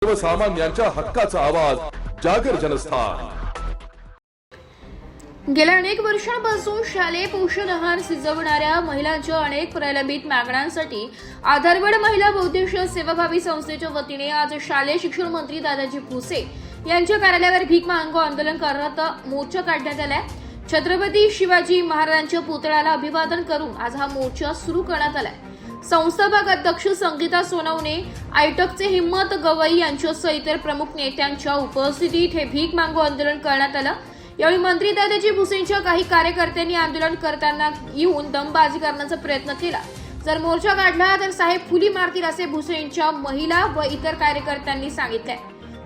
सर्वसामान्यांच्या हक्काचा आवाज जागर जनस्थान। गेल्या अनेक वर्षांपासून शालेय पोषण आहार शिजवणाऱ्या महिलांच्या अनेक प्रलंबित मागण्यांसाठी आधारवड महिला बहुउद्देशीय सेवाभावी संस्थेच्या वतीने आज शालेय शिक्षण मंत्री दादाजी भुसे यांच्या कार्यालयावर भीक मागो आंदोलन करत मोर्चा काढण्यात आलाय। छत्रपती शिवाजी महाराजांच्या पुतळ्याला अभिवादन करून आज हा मोर्चा सुरू करण्यात आलाय। संस्थापक अध्यक्ष संगीता सोनवणे, आयटकचे हिम्मत गवई यांच्यासह इतर प्रमुख नेत्यांच्या उपस्थितीत हे भीक मागो आंदोलन करण्यात आलं। यावेळी मंत्री दादाजी भुसेंच्या काही कार्यकर्त्यांनी आंदोलन करताना येऊन दमबाजी करण्याचा प्रयत्न केला। जर मोर्चा काढला तर साहेब फुली मारतील असे भुसेंच्या महिला व इतर कार्यकर्त्यांनी सांगितले।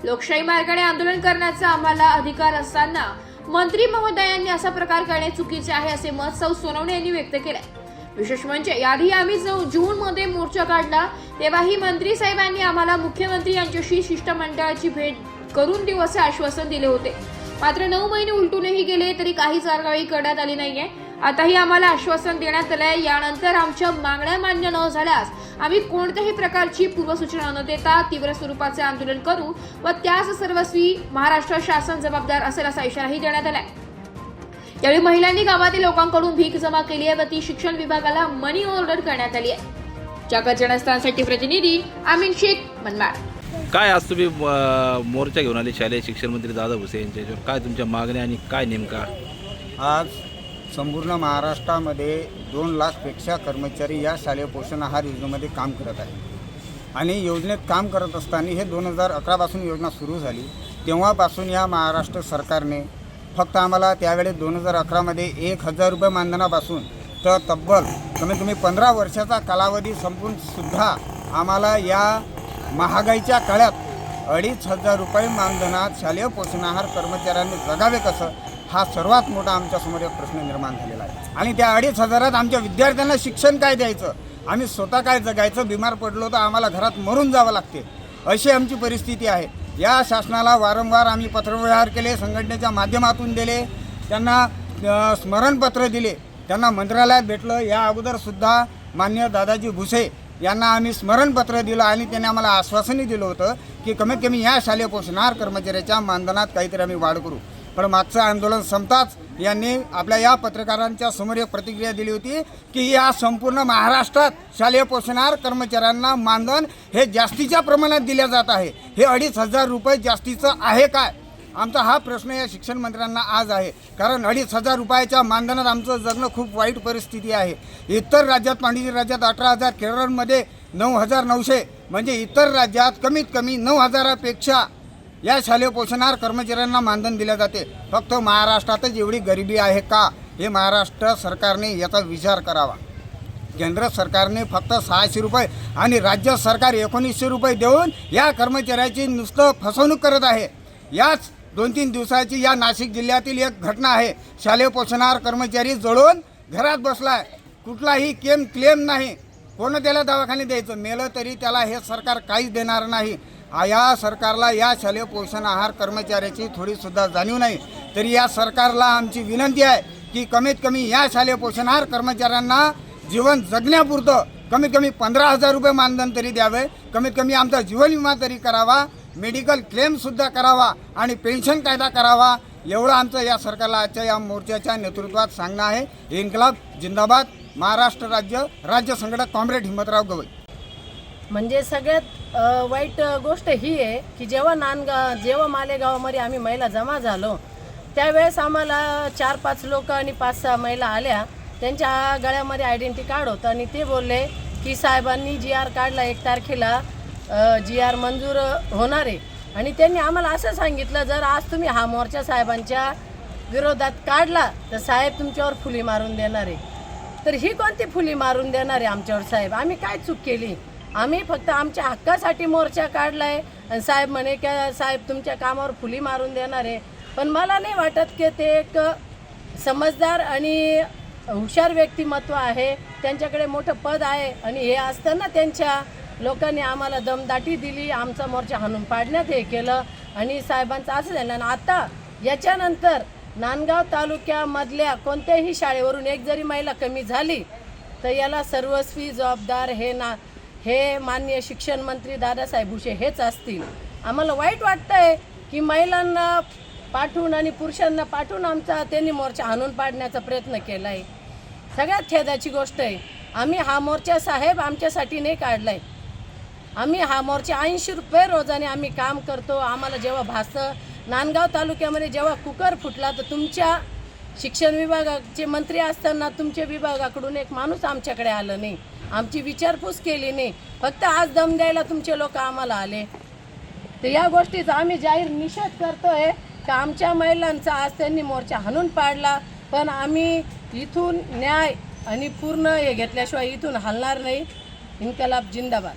लोकशाही मार्गाने आंदोलन करण्याचा आम्हाला अधिकार असताना मंत्री महोदयांनी असा प्रकार करणे चुकीचे आहे असे मत सौ सोनवणे यांनी व्यक्त केले। विशेष म्हणजे याआधी आम्ही जून मध्ये मोर्चा काढला तेव्हाही मंत्री साहेबांनी आम्हाला मुख्यमंत्री यांच्याशी शिष्टमंडळाची भेट करून देऊ असे आश्वासन दिले होते। मात्र 9 महिने उलटूनही गेले तरी काही कारवाई करण्यात आली नाहीये। आताही आम्हाला आश्वासन देण्यात आलंय, यानंतर आमच्या मागण्या मान्य न झाल्यास आम्ही कोणत्याही प्रकारची पूर्वसूचना न देता तीव्र स्वरूपाचे आंदोलन करू व त्यास सर्वस्वी महाराष्ट्र शासन जबाबदार असेल असा इशाराही देण्यात आलाय। यावेळी महिलांनी गावातील लोकांकडून भीक जमा केली आहे व ती शिक्षण विभागाला मनी ऑर्डर करण्यात आली आहे। जागर जनस्थानसाठी प्रतिनिधी आमीन शेख, मनमाड। काय आज तुम्ही मोर्चा घेऊन आले शालेय शिक्षण मंत्री दादा भुसे यांच्यावर, काय तुमच्या मागण्या आणि काय नेमका? आज संपूर्ण महाराष्ट्रामध्ये 2 लाखपेक्षा कर्मचारी या शालेय पोषण आहार योजनेमध्ये काम करत आहेत आणि योजनेत काम करत असताना हे 2011 पासून योजना सुरू झाली। तेव्हापासून या महाराष्ट्र सरकारने फक्त आम्हाला त्यावेळी 2011 मध्ये 1000 रुपये मानधनापासून तर तब्बल कमीत कमी 15 वर्षाचा कालावधी संपून सुद्धा आम्हाला या महागाईच्या काळात 2500 रुपये मानधनात शालेय पोषण आहार कर्मचाऱ्यांनी जगावे कसं, हा सर्वात मोठा आमच्यासमोर एक प्रश्न निर्माण झालेला आहे। आणि त्या 2500 आमच्या विद्यार्थ्यांना शिक्षण काय द्यायचं, आम्ही स्वतः काय जगायचं, बिमार पडलो तर आम्हाला घरात मरून जावं लागते, अशी आमची परिस्थिती आहे। या शासनाला वारंवार आम्ही पत्रव्यवहार केले, संघटनेच्या माध्यमातून दिले, त्यांना स्मरणपत्र दिले, त्यांना मंत्रालयात भेटलं। या अगोदरसुद्धा माननीय दादाजी भुसे यांना आम्ही स्मरणपत्र दिलं आणि त्यांनी आम्हाला आश्वासनही दिलं होतं की कमीत कमी या शालेय पोषण आहार कर्मचाऱ्याच्या मानधनात काहीतरी आम्ही वाढ करू। पण मागचं आंदोलन संपताच यांनी आपल्या या पत्रकारांच्या समोर एक प्रतिक्रिया दिली होती की या संपूर्ण महाराष्ट्रात शालेय पोषण आहार कर्मचाऱ्यांना मानधन हे जास्तीच्या प्रमाणात दिले जात आहे, हे 2500 रुपये जास्तीचं आहे काय? आमचा हा प्रश्न या शिक्षण मंत्र्यांना आज आहे, कारण 2500 रुपयाच्या मानधनात आमचं जगणं खूप वाईट परिस्थिती आहे। इतर राज्यात, पांडिचेरी राज्यात 18,000, केरळमध्ये 9,900, म्हणजे इतर राज्यात कमीत कमी 9,000पेक्षा या शालेय पोषण आहार कर्मचाऱ्यांना मानधन दिले जाते। फक्त महाराष्ट्रातच एवढी गरिबी आहे का, हे महाराष्ट्र सरकारने याचा विचार करावा। केंद्र सरकारने फक्त 600 रुपये आणि राज्य सरकार 1900 रुपये देऊन या कर्मचाऱ्याची नुसतं फसवणूक करत आहे। याच 2-3 दिवसाची या नाशिक जिल्ह्यातील एक घटना आहे। शालेय पोषण आहार कर्मचारी जळून घरात बसलाय, कुठलाही क्लेम नाही, कोण त्याला दवाखाने द्यायचं, मेलं तरी त्याला हे सरकार काहीच देणार नाही। या सरकारला या शालेय पोषण आहार कर्मचाऱ्याची थोडीसुद्धा जाणीव नाही। तरी या सरकारला आमची विनंती आहे की कमीत कमी या शालेय पोषण आहार कर्मचाऱ्यांना जीवन जगण्यापुरतं कमीत कमी 15,000 रुपये मानधन तरी द्यावे, कमीत कमी आमचा जीवन विमा तरी करावा, मेडिकल क्लेमसुद्धा करावा आणि पेन्शन कायदा करावा, एवढं आमचं या सरकारला आजच्या या मोर्चाच्या नेतृत्वात सांगणं आहे। इन्कलाब जिंदाबाद, महाराष्ट्र राज्य संघटक कॉम्रेड हिम्मतराव गवई। म्हणजे सगळ्यात वाईट गोष्ट ही आहे की जेव्हा मालेगावामध्ये आम्ही महिला जमा झालो त्यावेळेस आम्हाला 4-5 लोक आणि 5-6 महिला आल्या, त्यांच्या गळ्यामध्ये आयडेंटिटी कार्ड होतं आणि ते बोलले की साहेबांनी GR काढला, 1 तारखेला GR मंजूर होणार आहे। आणि त्यांनी आम्हाला असं सांगितलं, जर आज तुम्ही हा मोर्चा साहेबांच्या विरोधात काढला तर साहेब तुमच्यावर फुली मारून देणार आहे। तर ही कोणती फुली मारून देणार आहे आमच्यावर साहेब? आम्ही काय चूक केली? आम्ही फक्त आमच्या हक्कासाठी मोर्चा काढला आहे आणि साहेब म्हणे की साहेब तुमच्या कामावर फुली मारून देणार आहे। पण मला नाही वाटत की ते एक समजदार आणि हुशार व्यक्तिमत्व आहे, त्यांच्याकडे मोठं पद आहे आणि हे असताना त्यांच्या लोकांनी आम्हाला दमदाटी दिली, आमचा मोर्चा हाणून पाडण्यात हे केलं आणि साहेबांचं असं झालं। आणि आता याच्यानंतर नांदगाव तालुक्यामधल्या कोणत्याही शाळेवरून एक जरी महिला कमी झाली तर याला सर्वस्वी जबाबदार हे माननीय शिक्षण मंत्री दादासाहेब भुसे हेच असतील। आम्हाला वाईट वाटतंय की महिलांना पाठवून आणि पुरुषांना पाठवून आमचा त्यांनी मोर्चा हाणून पाडण्याचा प्रयत्न केला आहे. सगळ्यात खेदाची गोष्ट आहे. आम्ही हा मोर्चा साहेब आमच्यासाठी नाही काढला आहे. आम्ही हा मोर्चा 80 रुपये रोजाने आम्ही काम करतो. आम्हाला जेव्हा भासं नांदगाव तालुक्यामध्ये जेव्हा कुकर फुटला तर तुमच्या शिक्षण विभागाचे मंत्री असताना तुमच्या विभागाकडून एक माणूस आमच्याकडे आलं नाही, आमची विचारपूस केली नाही. फक्त आज दम द्यायला तुमचे लोक आम्हाला आले. तर या गोष्टीचा आम्ही जाहीर निषेध करतोय की आमच्या महिलांचा आज त्यांनी मोर्चा हाणून पाडला. पण आम्ही इथून न्याय आणि पूर्ण हे घेतल्याशिवाय इथून हलणार नाही. इन्कलाब जिंदाबाद.